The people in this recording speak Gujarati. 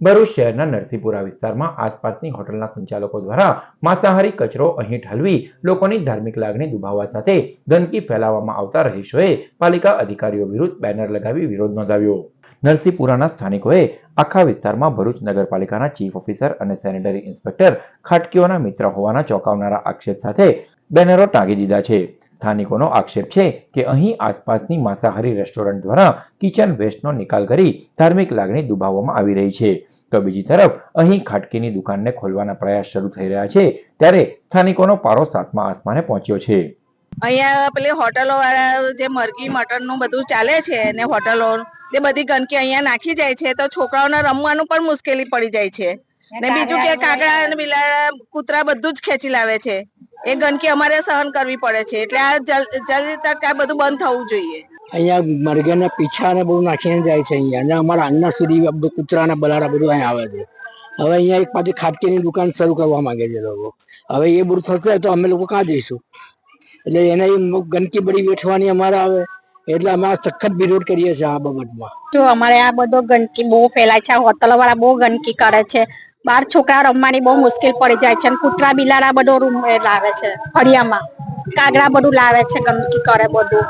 ભરૂચ શહેરના નરસિંહપુરા વિસ્તારમાં આસપાસની હોટલના સંચાલકો દ્વારા માંસાહારી કચરો અહીં ઠાલવી લોકોની ધાર્મિક લાગણી દુભાવવા સાથે ગંદકી ફેલાવવામાં આવતા રહીશોએ પાલિકા અધિકારીઓ વિરુદ્ધ બેનર લગાવી વિરોધ નોંધાવ્યો. નરસિંહપુરાના સ્થાનિકોએ આખા વિસ્તારમાં ભરૂચ નગરપાલિકાના ચીફ ઓફિસર અને સેનેટરી ઇન્સ્પેક્ટર ખાટકીઓના મિત્ર હોવાના ચોંકાવનારા આક્ષેપ સાથે બેનરો ટાંગી દીધા છે. સ્થાનિકોનો આક્ષેપ છે કે અહીં આસપાસની માંસાહારી રેસ્ટોરન્ટ દ્વારા કિચન વેસ્ટનો નિકાલ કરી ધાર્મિક લાગણી દુભાવવામાં આવી રહી છે. તો બીજી તરફ અહીં ખાટકીની દુકાનને ખોલવાના પ્રયાસ શરૂ થઈ રહ્યા છે ત્યારે સ્થાનિકોનો પારો સાતમા આસમાને પહોંચ્યો છે. અહીંયા પેલી હોટલો વાળા જે મરઘી મટન નું બધું ચાલે છે ને હોટલો તે બધી ગંદકી અહીંયા નાખી જાય છે તો છોકરાઓને રમવાનું પણ મુશ્કેલી પડી જાય છે. ને બીજું કે કાગડા અને બિલાડા કૂતરા બધું જ ખેંચી લાવે છે. એ ગંદકી અમારે સહન કરવી પડે છે એટલે આ જલ્દી તક આ બધું બંધ થવું જોઈએ. અહીંયા મરઘાના પીછા ને બધું નાખીને જાય છે અહીંયા અને અમારા આંગણા સુધી બધું કૂતરા ને બલાડા બધું અહીંયા આવે છે. હવે અહીંયા એક પાછી ખાટકીની દુકાન શરૂ કરવા માંગે છે લોકો. હવે એ બધું થશે તો અમે લોકો ક્યાં જઈશું? એટલે એને ગંદકી બધી વેઠવાની અમારે આવે એટલે અમે સખત વિરોધ કરીએ છીએ આ બાબતમાં. જો અમારે આ બધો ગંદકી બહુ ફેલાય છે, હોટલો વાળા બહુ ગંદકી કરે છે, બાર છોકરા રમવાની બહુ મુશ્કેલ પડી જાય છે, કૂતરા બિલાડા બધો રૂમ લાવે છે, ફળિયામાં કાગડા બધું લાવે છે, ગંદકી કરે બધું.